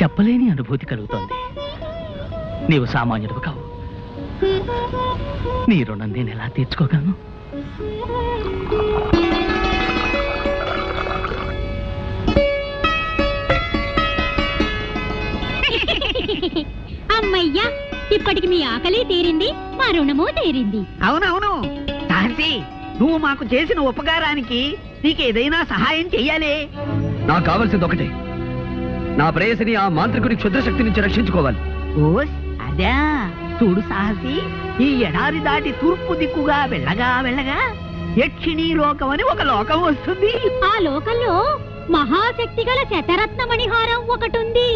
చెప్పలేని అనుభూతి కలుగుతోంది. నీవు సామాన్యుడు కావు. నీ రుణం నేను ఎలా తీర్చుకోగలను? అమ్మయ్యా, ఇప్పటికి మీ ఆకలి తీరింది, మా రుణము తీరింది. అవునవును ఝాన్సీ, నువ్వు మాకు చేసిన ఉపకారానికి నీకేదైనా సహాయం చెయ్యాలి. నాకు కావాల్సింది ఒకటే, నా ప్రేయసిని ఆ మాంత్రికుడి క్షుద్రశక్తి నుంచి రక్షించుకోవాలి. ఓస్ అదా. చూడు సాహసి, ఈ ఎడారి దాటి తూర్పు దిక్కుగా వెళ్ళగా వెళ్ళగా యక్షిణీ లోకం అని ఒక లోకం వస్తుంది. ఆ లోకంలో మహాశక్తి గల శతరత్నమణిహారం ఒకటుంది.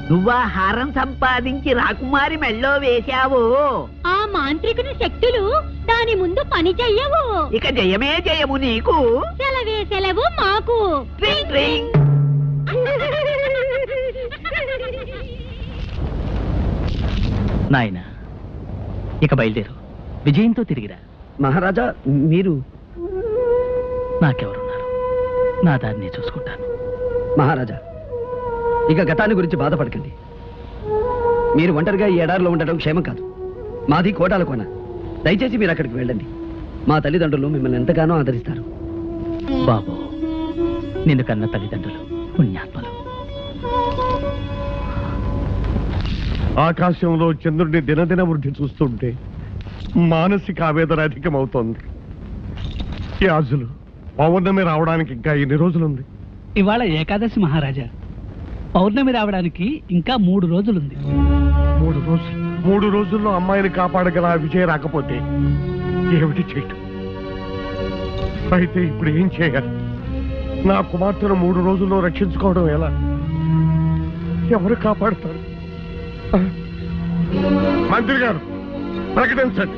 నువ్వా హారం సంపాదించి రాకుమారి మెళ్ళో వేశావు. ఆ మాంత్రికుని శక్తులు దాని ముందు పని చెయ్యవు. ఇక జయమే జయము నీకు. సెలవే సెలవు మాకు. ట్రింగ్ ట్రింగ్. నాయన, ఇక బయలుదేరు. విజయంతో తిరిగిరా. మహారాజా, మీరు? నాకెవరున్నారు? నా దాన్ని చూసుకుంటాను. మహారాజా, ఇక గతాన్ని గురించి బాధపడకండి. మీరు ఒంటరిగా ఈ ఎడారిలో ఉండటం క్షేమం కాదు. మాది కోటాల కోన. దయచేసి మీరు అక్కడికి వెళ్ళండి. మా తల్లిదండ్రులు మిమ్మల్ని ఎంతగానో ఆదరిస్తారు. బాబు, నిన్ను కన్న తల్లిదండ్రులు పుణ్యాత్మలు. ఆకాశంలో చంద్రుడిని దినదిన వృద్ధి చూస్తుంటే మానసిక ఆవేదన అధికమవుతోంది. యాజులు, పౌర్ణమి రావడానికి ఇంకా ఎన్ని రోజులుంది? ఇవాళ ఏకాదశి మహారాజా. పౌర్ణమి రావడానికి ఇంకా 3 రోజులుంది. 3 రోజులు? 3 రోజుల్లో అమ్మాయిని కాపాడగల ఆ విజయ రాకపోతే ఏమిటి చేయటం? అయితే ఇప్పుడు ఏం చేయాలి? నా కుమార్తెను 3 రోజుల్లో రక్షించుకోవడం ఎలా? ఎవరు కాపాడతారు? మంత్రి గారు, ప్రకటించండి.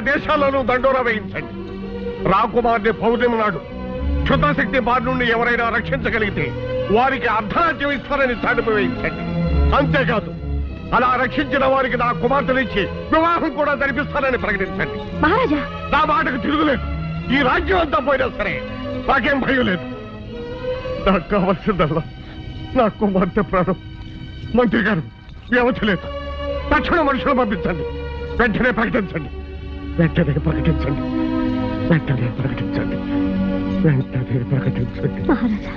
దేశాల్లోనూ దండోరా వేయించండి. రాకుమార్ని పౌర్ణమి నాడు క్షుద్రశక్తి బారి నుండి ఎవరైనా రక్షించగలిగితే వారికి అర్ధరాజ్యం ఇస్తారని చాటిపి వేయించండి. అంతేకాదు, అలా రక్షించిన వారికి నా కుమార్తెనిచ్చి వివాహం కూడా జరిపిస్తానని ప్రకటించండి. మహారాజా, నా మాటకు తిరుగులేదు. ఈ రాజ్యం అంతా పోయినా సరే నాకేం భయం లేదు. నాకు కావాల్సిందల్లా నా కుమార్తె ప్రాణం. మంత్రి గారు, వ్యవధి లేదు. తక్షణ మనుషులు పంపించండి. వెంటనే ప్రకటించండి. వెంటనే ప్రకటించండి. వెంటనే ప్రకటించండి. వెంటనే ప్రకటించండి. మహారాజా.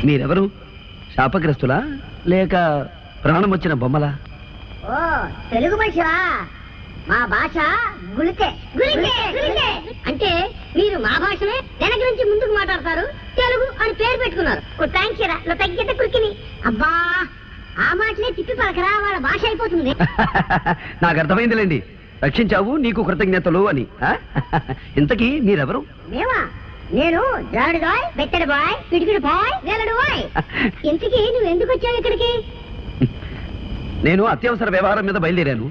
మీరెవరు? శాపగ్రస్తులా లేక ప్రాణం వచ్చిన బొమ్మలా? ఓ తెలుగు మనిషివా? మా భాష గుళికే గుళికే గుళికే అంటే మీరు మా భాషనే వెనక నుంచి ముందుకు మాట్లాడతారు, తెలుగు అని పేరు పెట్టుకున్నారు. తగ్గితే కురికిని అబ్బా ఆ మాటలే తిప్పి పలకరా, వాళ్ళ భాష అయిపోతుంది. నాకు అర్థమైందిలేండి, రక్షించావు నీకు కృతజ్ఞతలు అని. ఇంతకీ మీరెవరు? మేమా? నేను జాడు బాయ్, బెత్తడి బాయ్, పిడికిడి బాయ్, వేలడు బాయ్. ఇంతకీ నువ్వు ఎందుకు వచ్చావు ఇక్కడికి? నేను అత్యవసర వ్యవహారం మీద బయలుదేరాను.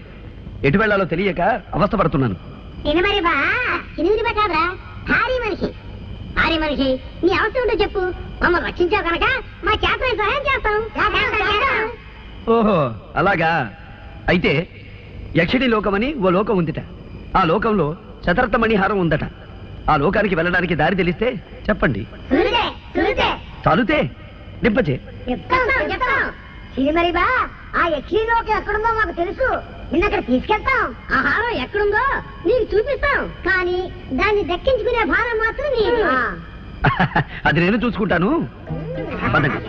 ఎటు వెళ్లాలో తెలియక అవస్థపడుతున్నాను. మరి బా ఎనిమిది కాదురా, భారీ మనిషి. భారీ మనిషి నీ అవసరం ఉంటో చెప్పు, మమ్మల్ని రక్షించావు కనుక మా చేత సహాయం చేస్తాం. ఓహో అలాగా. అయితే యక్షిణి లోకమని ఓ లోకం ఉందిట. ఆ లోకంలో శతరత్న మణిహారం ఉందట. ఆ లోకానికి వెళ్ళడానికి దారి తెలిస్తే చెప్పండి. చాలుతే నింపచే చెప్తాం. మరి బా ఆ యక్షిలోకి ఎక్కడుందో మాకు తెలుసు, నిన్నక్కడ తీసుకెళ్తాం. ఆ హారం ఎక్కడుందో నీకు చూపిస్తాం, కానీ దాన్ని దక్కించుకునే భారం మాత్రం నీది. అది నేను చూసుకుంటాను. పదండి.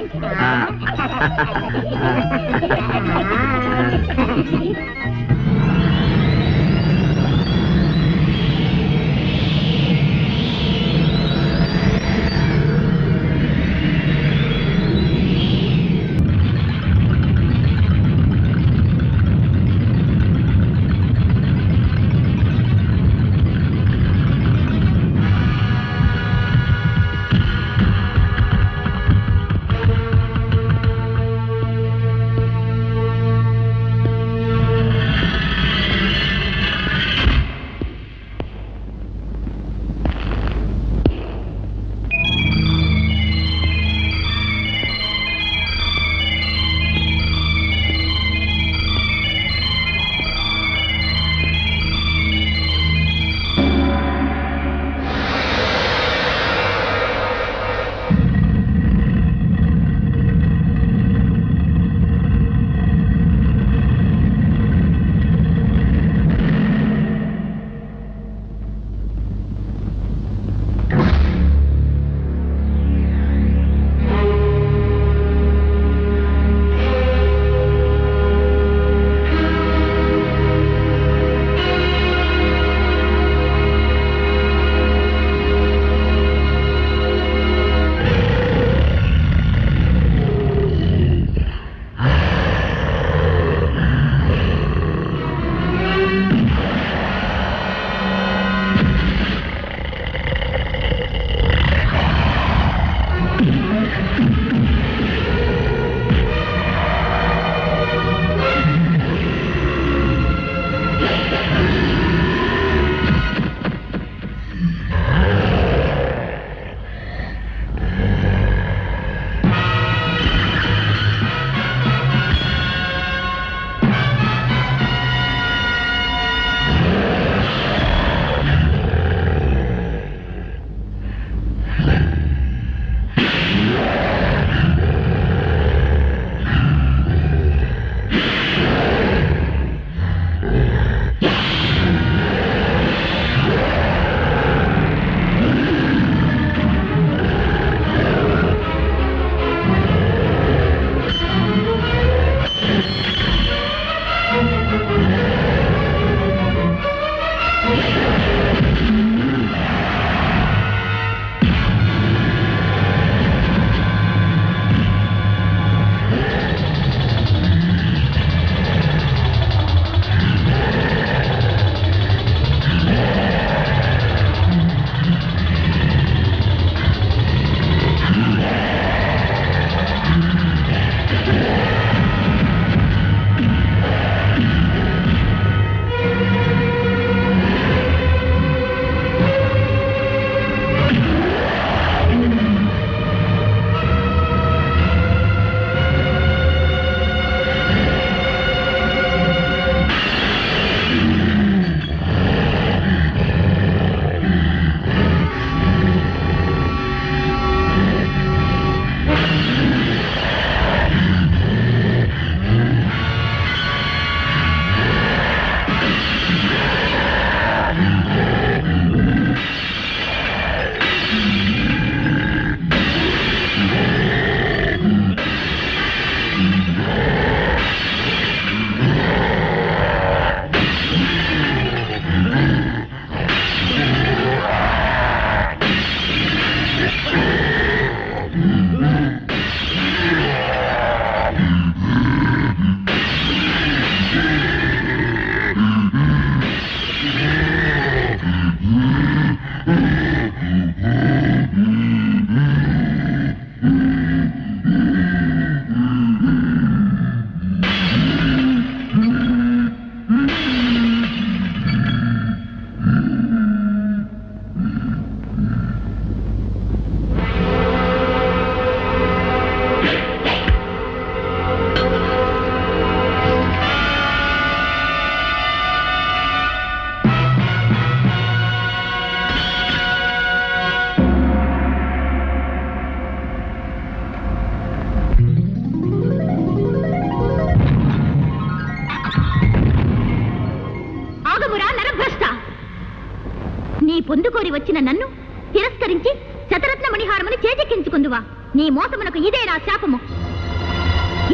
పొందుకోరి వచ్చిన నన్ను తిరస్కరించి శతరత్న మణిహారముని చేజెక్కించుకుందువా? నీ మోసమునకు ఇదే నా శాపము.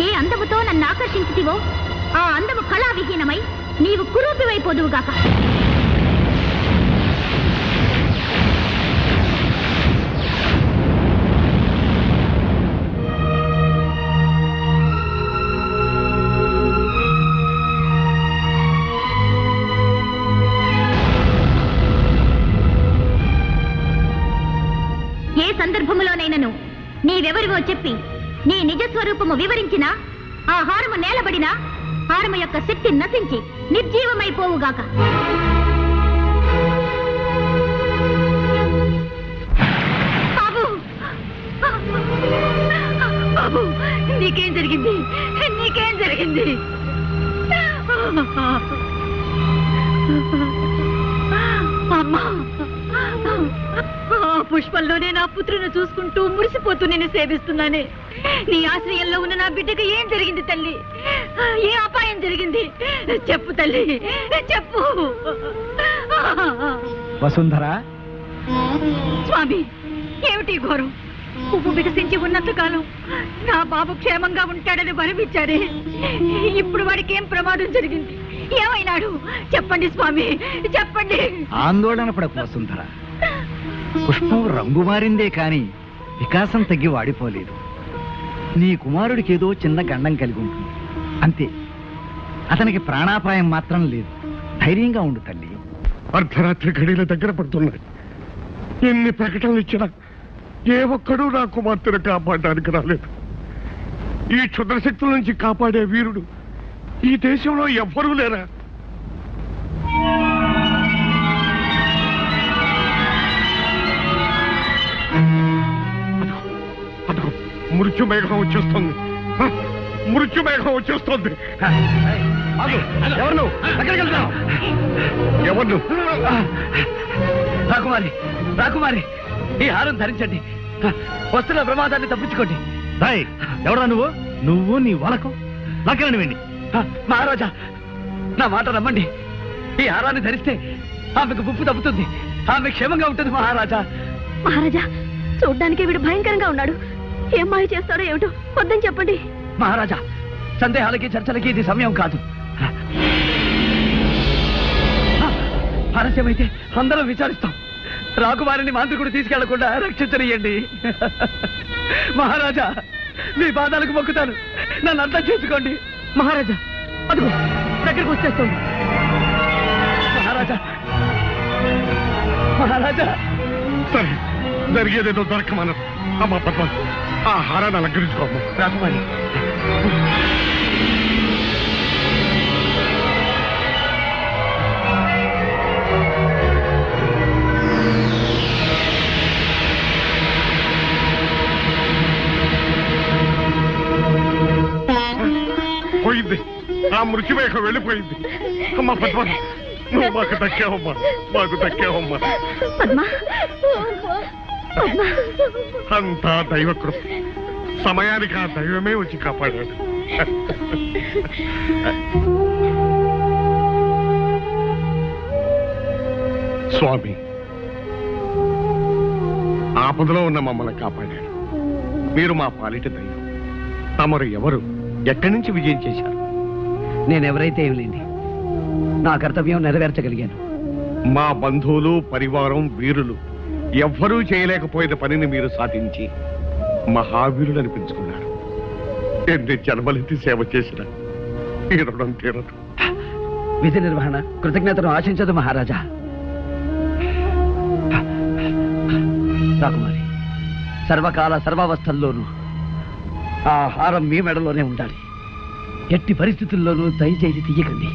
ఏ అందముతో నన్ను ఆకర్షించుతివో ఆ అందము కళావిహీనమై నీవు కురూపివైపోదువుగాక. ఏ సందర్భములోనైనను నీవెవరివో చెప్పి నీ నిజస్వరూపము వివరించినా ఆ హారము నేలబడినా హారము యొక్క శక్తి నశించి నిర్జీవమైపోవుగాక. బాబు బాబు, నీకేం జరిగింది? నీకేం జరిగింది? అమ్మా, పుష్పంలోనే నా పుత్రుని చూసుకుంటూ మురిసిపోతూ నేను సేవిస్తున్నానే. నీ ఆశ్రయంలో ఉన్న నా బిడ్డకు ఏం జరిగింది తల్లి? ఏ అపాయం జరిగింది? చెప్పు తల్లి, చెప్పు. వసుంధర, స్వామి, ఏమిటి ఘోరం? పువ్వు వికసించి ఉన్నంత కాలం నా బాబు క్షేమంగా ఉంటాడని వరమిచ్చారే, ఇప్పుడు వాడికి ఏం ప్రమాదం జరిగింది? ఏమైనాడు? చెప్పండి స్వామి, చెప్పండి. ఆందోళన పడకు వసుంధర. పుష్పం రంగు మారిందే కాని వికాసం తగ్గి వాడిపోలేదు. నీ కుమారుడికి ఏదో చిన్న గండం కలిగి ఉంటుంది అంతే. అతనికి ప్రాణాపాయం మాత్రం లేదు. ధైర్యంగా ఉండు తల్లి. అర్ధరాత్రి గడిల దగ్గర పడుతున్నాయి. ఎన్ని ప్రకటనలు ఇచ్చినా ఏ ఒక్కడూ నా కుమార్తెను కాపాడడానికి రాలేదు. ఈ క్షుద్రశక్తుల నుంచి కాపాడే వీరుడు ఈ దేశంలో ఎవ్వరూ లేరా? అదిగో మృత్యుమేఘం వచ్చేస్తుంది. మృత్యుమేఘం వచ్చేస్తుంది. ఎవరు? ఎక్కడికి వెళ్తావు? ఎవరు? రాకుమారి, రాకుమారి, ఈ హారం ధరించండి. వస్తున్న ప్రమాదాన్ని తప్పించుకోండి. ఎవరా నువ్వు? నువ్వు నీ వలకు నాకేనండి వెండి. మహారాజా, నా మాట నమ్మండి. ఈ హారాన్ని ధరిస్తే ఆమెకు ముప్పు తప్పుతుంది. ఆమె క్షేమంగా ఉంటుంది. మహారాజా, మహారాజా, చూడ్డానికి వీడు భయంకరంగా ఉన్నాడు. ఏం మాయ చేస్తాడో ఏమిటో, వద్దని చెప్పండి. మహారాజా, సందేహాలకి చర్చలకి ఇది సమయం కాదు. ఆలస్యమైతే అందరం విచారిస్తాం. రాకుమారిని మాంత్రికుడు తీసుకెళ్లకుండా రక్షించనియండి. మహారాజా, మీ పాదాలకు మొక్కుతాను, నన్ను అర్థం చేసుకోండి. మహారాజా, అదిగో దగ్గరకు వచ్చేస్తుంది. మహారాజా, మహారాజా. సరే, జరిగేదేదో దొరకమన్నారు. అమ్మ పద్మ, ఆ హారాన్ని అలంకరించుకోమ్మ. రాకుమారి, పోయింది. ఆ మృత్యుమేఘం వెళ్ళిపోయింది. అమ్మ పద్మ, నువ్వు మాకు దక్కావమ్మా, మాకు దక్కావమ్మా. అంతా దైవకృప. సమయానికి ఆ దైవమే వచ్చి కాపాడాడు. స్వామి, ఆపదలో ఉన్న మమ్మల్ని కాపాడాడు. మీరు మా పాలిట దైవం. తమరు ఎవరు? ఎక్కడి నుంచి విజయం చేశారు? నేనెవరైతే ఏం లేండి, నా కర్తవ్యం నెరవేర్చగలిగాను. మా బంధువులు, పరివారం, వీరులు ఎవ్వరూ చేయలేకపోయిన పనిని మీరు సాధించి మహావీరులు అనిపించుకున్నారు. ఎన్ని జన్మలెత్తి సేవ చేసిన ఈ రుణం తీరదు. విధి నిర్వహణ కృతజ్ఞతను ఆశించదు మహారాజా. రాకుమారి, సర్వకాల సర్వావస్థల్లోనూ ఆ హారం మీ మెడలోనే ఉండాలి. ఎట్టి పరిస్థితుల్లోనూ దయచేసి తీయకండి.